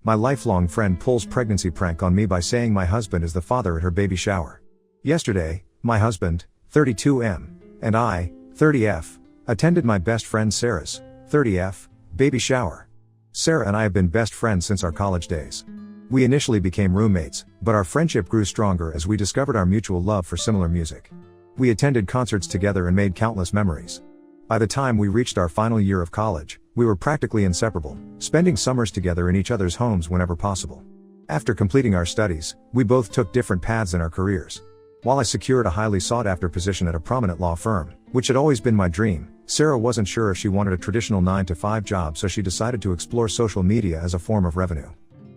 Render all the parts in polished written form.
My lifelong friend pulls pregnancy prank on me by saying my husband is the father at her baby shower. Yesterday, my husband, 32M, and I, 30F, attended my best friend Sarah's, 30F, baby shower. Sarah and I have been best friends since our college days. We initially became roommates, but our friendship grew stronger as we discovered our mutual love for similar music. We attended concerts together and made countless memories. By the time we reached our final year of college, we were practically inseparable, spending summers together in each other's homes whenever possible. After completing our studies, we both took different paths in our careers. While I secured a highly sought-after position at a prominent law firm, which had always been my dream, Sarah wasn't sure if she wanted a traditional 9-to-5 job, so she decided to explore social media as a form of revenue.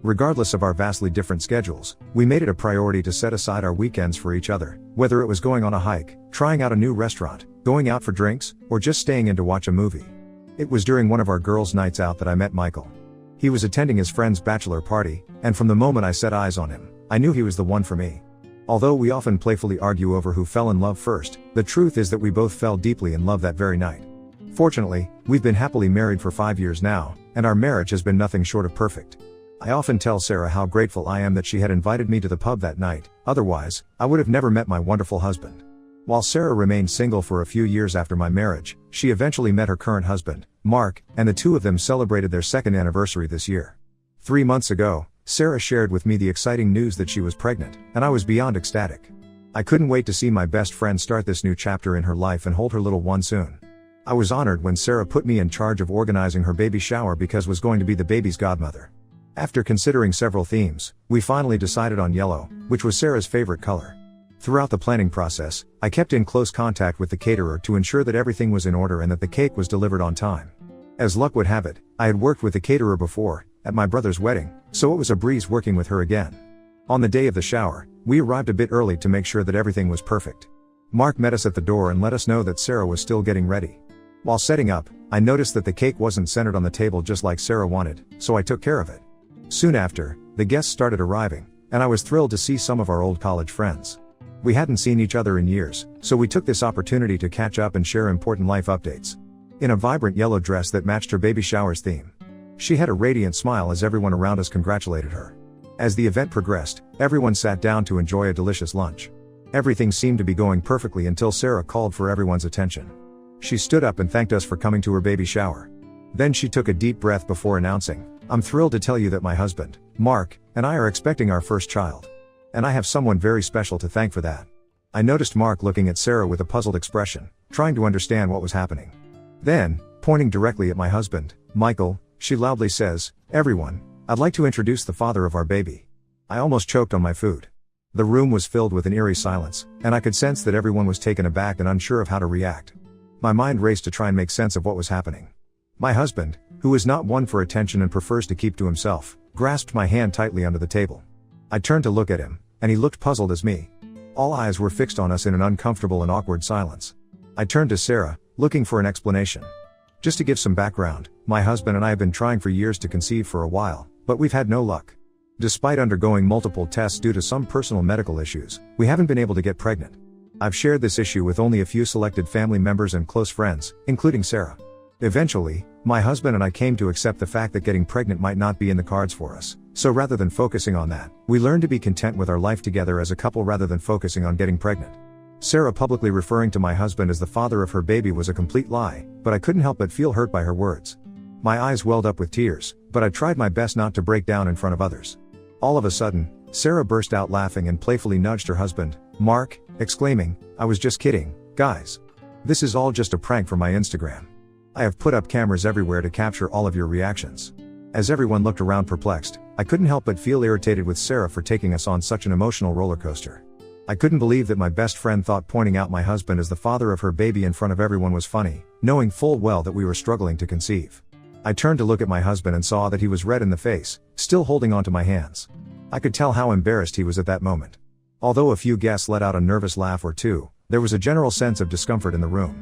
Regardless of our vastly different schedules, we made it a priority to set aside our weekends for each other, whether it was going on a hike, trying out a new restaurant, going out for drinks, or just staying in to watch a movie. It was during one of our girls' nights out that I met Michael. He was attending his friend's bachelor party, and from the moment I set eyes on him, I knew he was the one for me. Although we often playfully argue over who fell in love first, the truth is that we both fell deeply in love that very night. Fortunately, we've been happily married for 5 years now, and our marriage has been nothing short of perfect. I often tell Sarah how grateful I am that she had invited me to the pub that night, otherwise, I would have never met my wonderful husband. While Sarah remained single for a few years after my marriage, she eventually met her current husband, Mark, and the two of them celebrated their second anniversary this year. 3 months ago, Sarah shared with me the exciting news that she was pregnant, and I was beyond ecstatic. I couldn't wait to see my best friend start this new chapter in her life and hold her little one soon. I was honored when Sarah put me in charge of organizing her baby shower because I was going to be the baby's godmother. After considering several themes, we finally decided on yellow, which was Sarah's favorite color. Throughout the planning process, I kept in close contact with the caterer to ensure that everything was in order and that the cake was delivered on time. As luck would have it, I had worked with the caterer before, at my brother's wedding, so it was a breeze working with her again. On the day of the shower, we arrived a bit early to make sure that everything was perfect. Mark met us at the door and let us know that Sarah was still getting ready. While setting up, I noticed that the cake wasn't centered on the table just like Sarah wanted, so I took care of it. Soon after, the guests started arriving, and I was thrilled to see some of our old college friends. We hadn't seen each other in years, so we took this opportunity to catch up and share important life updates. In a vibrant yellow dress that matched her baby shower's theme. She had a radiant smile as everyone around us congratulated her. As the event progressed, everyone sat down to enjoy a delicious lunch. Everything seemed to be going perfectly until Sarah called for everyone's attention. She stood up and thanked us for coming to her baby shower. Then she took a deep breath before announcing, "I'm thrilled to tell you that my husband, Mark, and I are expecting our first child. And I have someone very special to thank for that." I noticed Mark looking at Sarah with a puzzled expression, trying to understand what was happening. Then, pointing directly at my husband, Michael, she loudly says, "Everyone, I'd like to introduce the father of our baby." I almost choked on my food. The room was filled with an eerie silence, and I could sense that everyone was taken aback and unsure of how to react. My mind raced to try and make sense of what was happening. My husband, who is not one for attention and prefers to keep to himself, grasped my hand tightly under the table. I turned to look at him, and he looked puzzled as me. All eyes were fixed on us in an uncomfortable and awkward silence. I turned to Sarah, looking for an explanation. Just to give some background, my husband and I have been trying for years to conceive for a while, but we've had no luck. Despite undergoing multiple tests due to some personal medical issues, we haven't been able to get pregnant. I've shared this issue with only a few selected family members and close friends, including Sarah. Eventually, my husband and I came to accept the fact that getting pregnant might not be in the cards for us, so rather than focusing on that, we learned to be content with our life together as a couple rather than focusing on getting pregnant. Sarah publicly referring to my husband as the father of her baby was a complete lie, but I couldn't help but feel hurt by her words. My eyes welled up with tears, but I tried my best not to break down in front of others. All of a sudden, Sarah burst out laughing and playfully nudged her husband, Mark, exclaiming, "I was just kidding, guys. This is all just a prank for my Instagram. I have put up cameras everywhere to capture all of your reactions." As everyone looked around perplexed, I couldn't help but feel irritated with Sarah for taking us on such an emotional roller coaster. I couldn't believe that my best friend thought pointing out my husband as the father of her baby in front of everyone was funny, knowing full well that we were struggling to conceive. I turned to look at my husband and saw that he was red in the face, still holding onto my hands. I could tell how embarrassed he was at that moment. Although a few guests let out a nervous laugh or two, there was a general sense of discomfort in the room.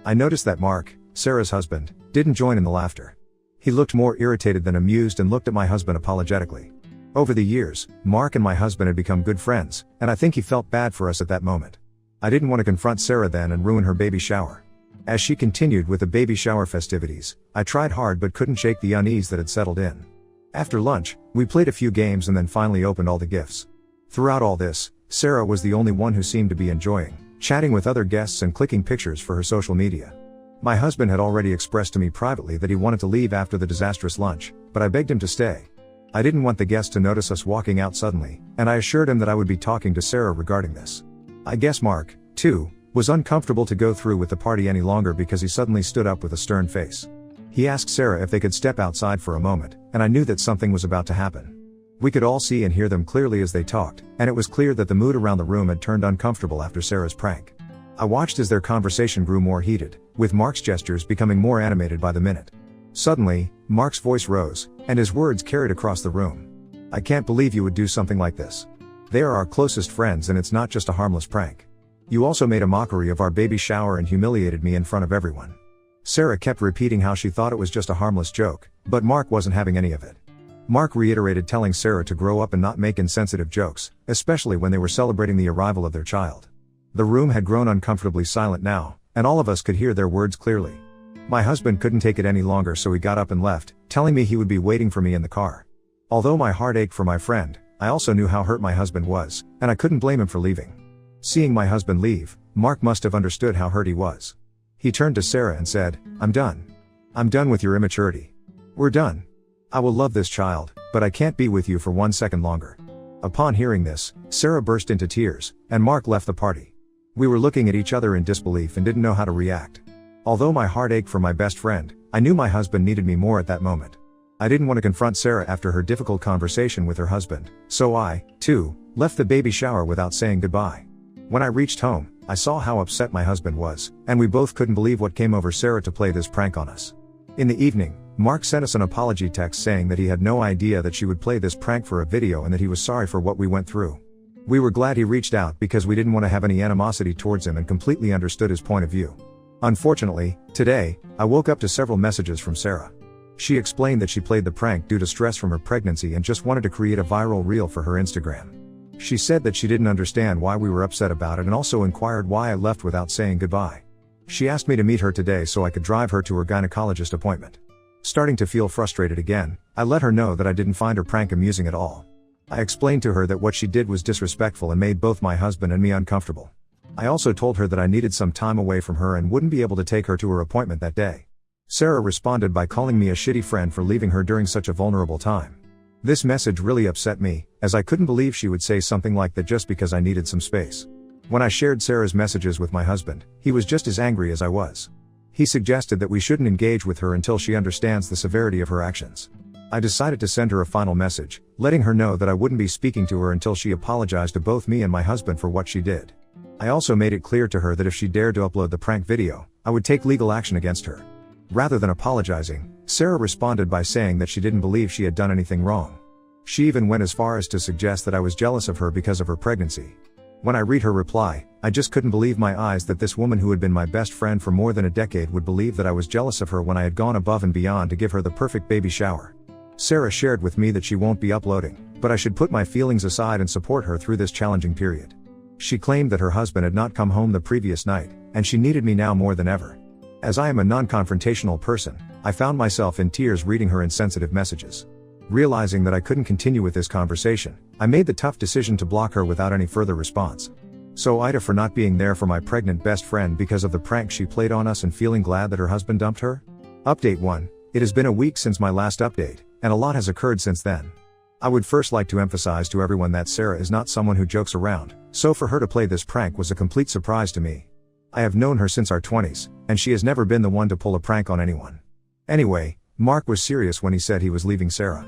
I noticed that Mark, Sarah's husband, didn't join in the laughter. He looked more irritated than amused and looked at my husband apologetically. Over the years, Mark and my husband had become good friends, and I think he felt bad for us at that moment. I didn't want to confront Sarah then and ruin her baby shower. As she continued with the baby shower festivities, I tried hard but couldn't shake the unease that had settled in. After lunch, we played a few games and then finally opened all the gifts. Throughout all this, Sarah was the only one who seemed to be enjoying chatting with other guests and clicking pictures for her social media. My husband had already expressed to me privately that he wanted to leave after the disastrous lunch, but I begged him to stay. I didn't want the guests to notice us walking out suddenly, and I assured him that I would be talking to Sarah regarding this. I guess Mark, too, was uncomfortable to go through with the party any longer because he suddenly stood up with a stern face. He asked Sarah if they could step outside for a moment, and I knew that something was about to happen. We could all see and hear them clearly as they talked, and it was clear that the mood around the room had turned uncomfortable after Sarah's prank. I watched as their conversation grew more heated, with Mark's gestures becoming more animated by the minute. Suddenly, Mark's voice rose, and his words carried across the room. "I can't believe you would do something like this. They are our closest friends and it's not just a harmless prank. You also made a mockery of our baby shower and humiliated me in front of everyone." Sarah kept repeating how she thought it was just a harmless joke, but Mark wasn't having any of it. Mark reiterated telling Sarah to grow up and not make insensitive jokes, especially when they were celebrating the arrival of their child. The room had grown uncomfortably silent now, and all of us could hear their words clearly. My husband couldn't take it any longer, so he got up and left, telling me he would be waiting for me in the car. Although my heart ached for my friend, I also knew how hurt my husband was, and I couldn't blame him for leaving. Seeing my husband leave, Mark must have understood how hurt he was. He turned to Sarah and said, "I'm done. I'm done with your immaturity. We're done. I will love this child, but I can't be with you for 1 second longer." Upon hearing this, Sarah burst into tears, and Mark left the party. We were looking at each other in disbelief and didn't know how to react. Although my heart ached for my best friend, I knew my husband needed me more at that moment. I didn't want to confront Sarah after her difficult conversation with her husband, so I, too, left the baby shower without saying goodbye. When I reached home, I saw how upset my husband was, and we both couldn't believe what came over Sarah to play this prank on us. In the evening, Mark sent us an apology text saying that he had no idea that she would play this prank for a video and that he was sorry for what we went through. We were glad he reached out because we didn't want to have any animosity towards him and completely understood his point of view. Unfortunately, today, I woke up to several messages from Sarah. She explained that she played the prank due to stress from her pregnancy and just wanted to create a viral reel for her Instagram. She said that she didn't understand why we were upset about it and also inquired why I left without saying goodbye. She asked me to meet her today so I could drive her to her gynecologist appointment. Starting to feel frustrated again, I let her know that I didn't find her prank amusing at all. I explained to her that what she did was disrespectful and made both my husband and me uncomfortable. I also told her that I needed some time away from her and wouldn't be able to take her to her appointment that day. Sarah responded by calling me a shitty friend for leaving her during such a vulnerable time. This message really upset me, as I couldn't believe she would say something like that just because I needed some space. When I shared Sarah's messages with my husband, he was just as angry as I was. He suggested that we shouldn't engage with her until she understands the severity of her actions. I decided to send her a final message, letting her know that I wouldn't be speaking to her until she apologized to both me and my husband for what she did. I also made it clear to her that if she dared to upload the prank video, I would take legal action against her. Rather than apologizing, Sarah responded by saying that she didn't believe she had done anything wrong. She even went as far as to suggest that I was jealous of her because of her pregnancy. When I read her reply, I just couldn't believe my eyes that this woman who had been my best friend for more than a decade would believe that I was jealous of her when I had gone above and beyond to give her the perfect baby shower. Sarah shared with me that she won't be uploading, but I should put my feelings aside and support her through this challenging period. She claimed that her husband had not come home the previous night, and she needed me now more than ever. As I am a non-confrontational person, I found myself in tears reading her insensitive messages. Realizing that I couldn't continue with this conversation, I made the tough decision to block her without any further response. So Ida for not being there for my pregnant best friend because of the prank she played on us and feeling glad that her husband dumped her? Update 1. It has been a week since my last update, and a lot has occurred since then. I would first like to emphasize to everyone that Sarah is not someone who jokes around, so for her to play this prank was a complete surprise to me. I have known her since our 20s, and she has never been the one to pull a prank on anyone. Anyway, Mark was serious when he said he was leaving Sarah.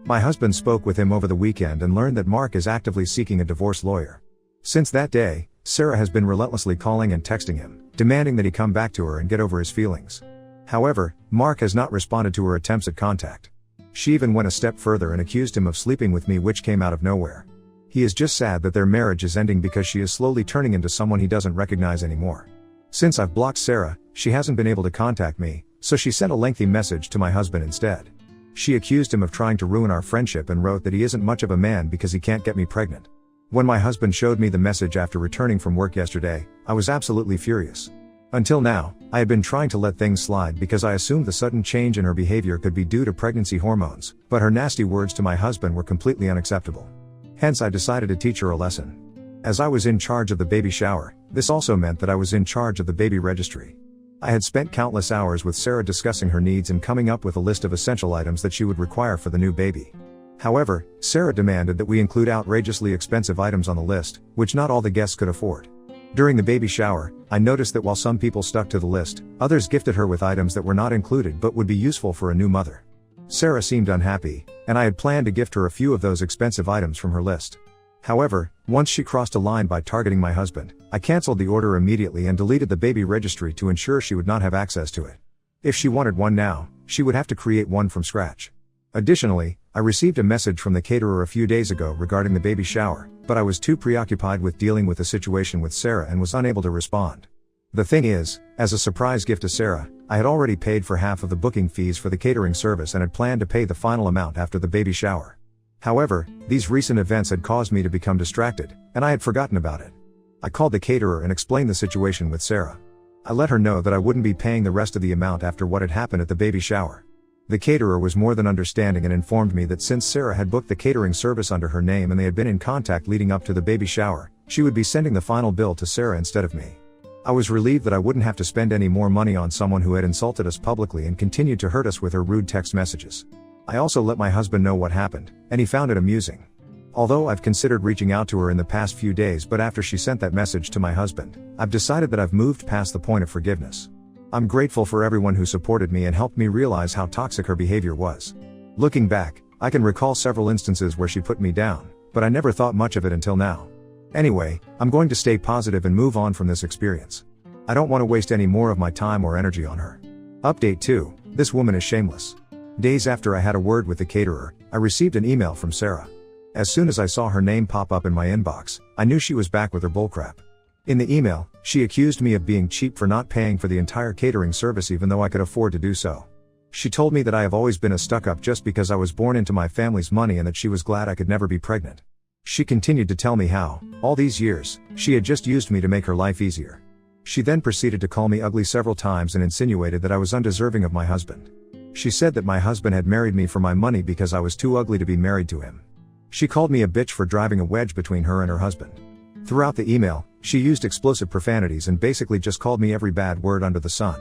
My husband spoke with him over the weekend and learned that Mark is actively seeking a divorce lawyer. Since that day, Sarah has been relentlessly calling and texting him, demanding that he come back to her and get over his feelings. However, Mark has not responded to her attempts at contact. She even went a step further and accused him of sleeping with me, which came out of nowhere. He is just sad that their marriage is ending because she is slowly turning into someone he doesn't recognize anymore. Since I've blocked Sarah, she hasn't been able to contact me, so she sent a lengthy message to my husband instead. She accused him of trying to ruin our friendship and wrote that he isn't much of a man because he can't get me pregnant. When my husband showed me the message after returning from work yesterday, I was absolutely furious. Until now, I had been trying to let things slide because I assumed the sudden change in her behavior could be due to pregnancy hormones, but her nasty words to my husband were completely unacceptable. Hence I decided to teach her a lesson. As I was in charge of the baby shower, this also meant that I was in charge of the baby registry. I had spent countless hours with Sarah discussing her needs and coming up with a list of essential items that she would require for the new baby. However, Sarah demanded that we include outrageously expensive items on the list, which not all the guests could afford. During the baby shower, I noticed that while some people stuck to the list, others gifted her with items that were not included but would be useful for a new mother. Sarah seemed unhappy, and I had planned to gift her a few of those expensive items from her list. However, once she crossed a line by targeting my husband, I canceled the order immediately and deleted the baby registry to ensure she would not have access to it. If she wanted one now, she would have to create one from scratch. Additionally, I received a message from the caterer a few days ago regarding the baby shower, but I was too preoccupied with dealing with the situation with Sarah and was unable to respond. The thing is, as a surprise gift to Sarah, I had already paid for half of the booking fees for the catering service and had planned to pay the final amount after the baby shower. However, these recent events had caused me to become distracted, and I had forgotten about it. I called the caterer and explained the situation with Sarah. I let her know that I wouldn't be paying the rest of the amount after what had happened at the baby shower. The caterer was more than understanding and informed me that since Sarah had booked the catering service under her name and they had been in contact leading up to the baby shower, she would be sending the final bill to Sarah instead of me. I was relieved that I wouldn't have to spend any more money on someone who had insulted us publicly and continued to hurt us with her rude text messages. I also let my husband know what happened, and he found it amusing. Although I've considered reaching out to her in the past few days, but after she sent that message to my husband, I've decided that I've moved past the point of forgiveness. I'm grateful for everyone who supported me and helped me realize how toxic her behavior was. Looking back, I can recall several instances where she put me down, but I never thought much of it until now. Anyway, I'm going to stay positive and move on from this experience. I don't want to waste any more of my time or energy on her. Update 2. This woman is shameless. Days after I had a word with the caterer, I received an email from Sarah. As soon as I saw her name pop up in my inbox, I knew she was back with her bullcrap. In the email, she accused me of being cheap for not paying for the entire catering service even though I could afford to do so. She told me that I have always been a stuck-up just because I was born into my family's money and that she was glad I could never be pregnant. She continued to tell me how, all these years, she had just used me to make her life easier. She then proceeded to call me ugly several times and insinuated that I was undeserving of my husband. She said that my husband had married me for my money because I was too ugly to be married to him. She called me a bitch for driving a wedge between her and her husband. Throughout the email, she used explosive profanities and basically just called me every bad word under the sun.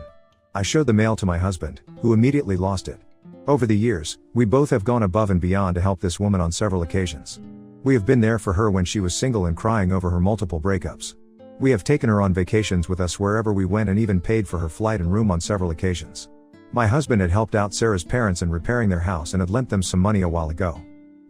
I showed the mail to my husband, who immediately lost it. Over the years, we both have gone above and beyond to help this woman on several occasions. We have been there for her when she was single and crying over her multiple breakups. We have taken her on vacations with us wherever we went and even paid for her flight and room on several occasions. My husband had helped out Sarah's parents in repairing their house and had lent them some money a while ago.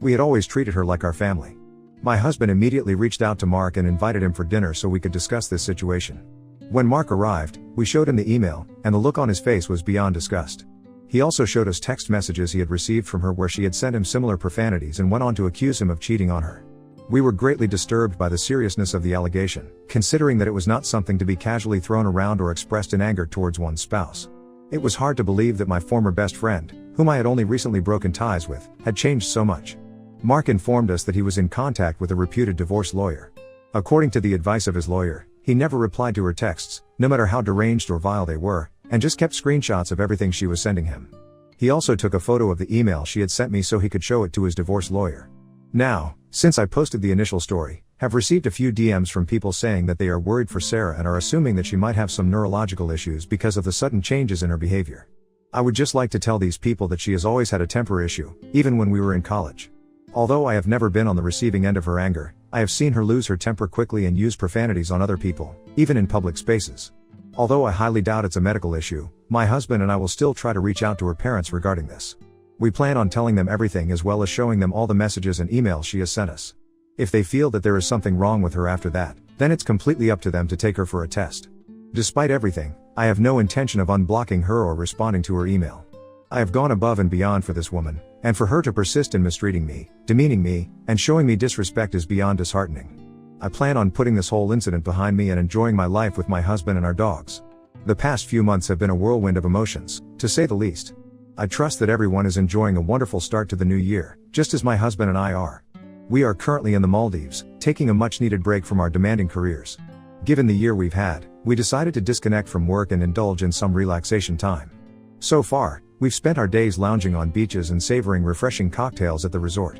We had always treated her like our family. My husband immediately reached out to Mark and invited him for dinner so we could discuss this situation. When Mark arrived, we showed him the email, and the look on his face was beyond disgust. He also showed us text messages he had received from her where she had sent him similar profanities and went on to accuse him of cheating on her. We were greatly disturbed by the seriousness of the allegation, considering that it was not something to be casually thrown around or expressed in anger towards one's spouse. It was hard to believe that my former best friend, whom I had only recently broken ties with, had changed so much. Mark informed us that he was in contact with a reputed divorce lawyer. According to the advice of his lawyer, he never replied to her texts, no matter how deranged or vile they were, and just kept screenshots of everything she was sending him. He also took a photo of the email she had sent me so he could show it to his divorce lawyer. Now, since I posted the initial story, have received a few DMs from people saying that they are worried for Sarah and are assuming that she might have some neurological issues because of the sudden changes in her behavior. I would just like to tell these people that she has always had a temper issue, even when we were in college. Although I have never been on the receiving end of her anger, I have seen her lose her temper quickly and use profanities on other people, even in public spaces. Although I highly doubt it's a medical issue, my husband and I will still try to reach out to her parents regarding this. We plan on telling them everything as well as showing them all the messages and emails she has sent us. If they feel that there is something wrong with her after that, then it's completely up to them to take her for a test. Despite everything, I have no intention of unblocking her or responding to her email. I have gone above and beyond for this woman, and for her to persist in mistreating me, demeaning me, and showing me disrespect is beyond disheartening. I plan on putting this whole incident behind me and enjoying my life with my husband and our dogs. The past few months have been a whirlwind of emotions, to say the least. I trust that everyone is enjoying a wonderful start to the new year, just as my husband and I are. We are currently in the Maldives, taking a much-needed break from our demanding careers. Given the year we've had, we decided to disconnect from work and indulge in some relaxation time. So far, we've spent our days lounging on beaches and savoring refreshing cocktails at the resort.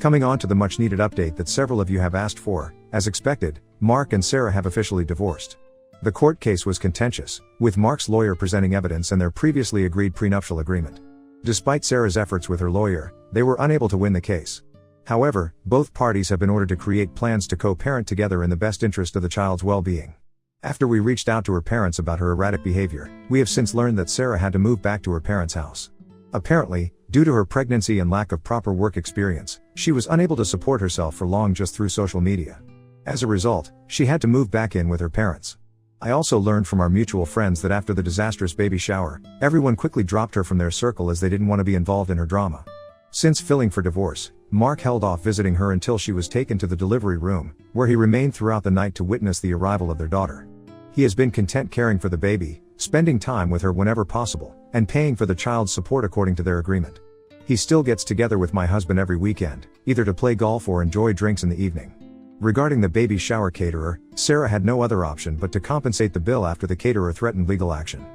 Coming on to the much needed update that several of you have asked for, as expected, Mark and Sarah have officially divorced. The court case was contentious, with Mark's lawyer presenting evidence and their previously agreed prenuptial agreement. Despite Sarah's efforts with her lawyer, they were unable to win the case. However, both parties have been ordered to create plans to co-parent together in the best interest of the child's well-being. After we reached out to her parents about her erratic behavior, we have since learned that Sarah had to move back to her parents' house. Apparently, due to her pregnancy and lack of proper work experience, she was unable to support herself for long just through social media. As a result, she had to move back in with her parents. I also learned from our mutual friends that after the disastrous baby shower, everyone quickly dropped her from their circle as they didn't want to be involved in her drama. Since filing for divorce, Mark held off visiting her until she was taken to the delivery room, where he remained throughout the night to witness the arrival of their daughter. He has been content caring for the baby, spending time with her whenever possible, and paying for the child's support according to their agreement. He still gets together with my husband every weekend, either to play golf or enjoy drinks in the evening. Regarding the baby shower caterer, Sarah had no other option but to compensate the bill after the caterer threatened legal action.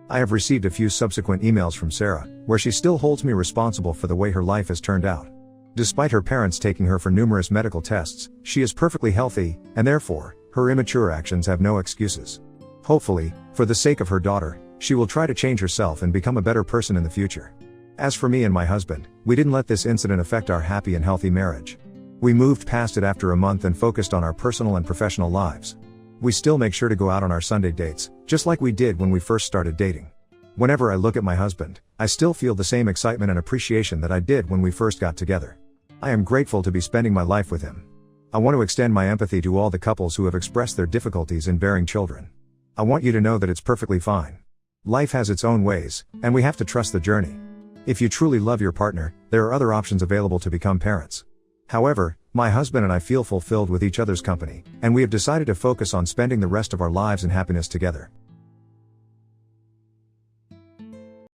I have received a few subsequent emails from Sarah, where she still holds me responsible for the way her life has turned out. Despite her parents taking her for numerous medical tests, she is perfectly healthy, and therefore, her immature actions have no excuses. Hopefully, for the sake of her daughter, she will try to change herself and become a better person in the future. As for me and my husband, we didn't let this incident affect our happy and healthy marriage. We moved past it after a month and focused on our personal and professional lives. We still make sure to go out on our Sunday dates, just like we did when we first started dating. Whenever I look at my husband, I still feel the same excitement and appreciation that I did when we first got together. I am grateful to be spending my life with him. I want to extend my empathy to all the couples who have expressed their difficulties in bearing children. I want you to know that it's perfectly fine. Life has its own ways, and we have to trust the journey. If you truly love your partner, there are other options available to become parents. However, my husband and I feel fulfilled with each other's company, and we have decided to focus on spending the rest of our lives in happiness together.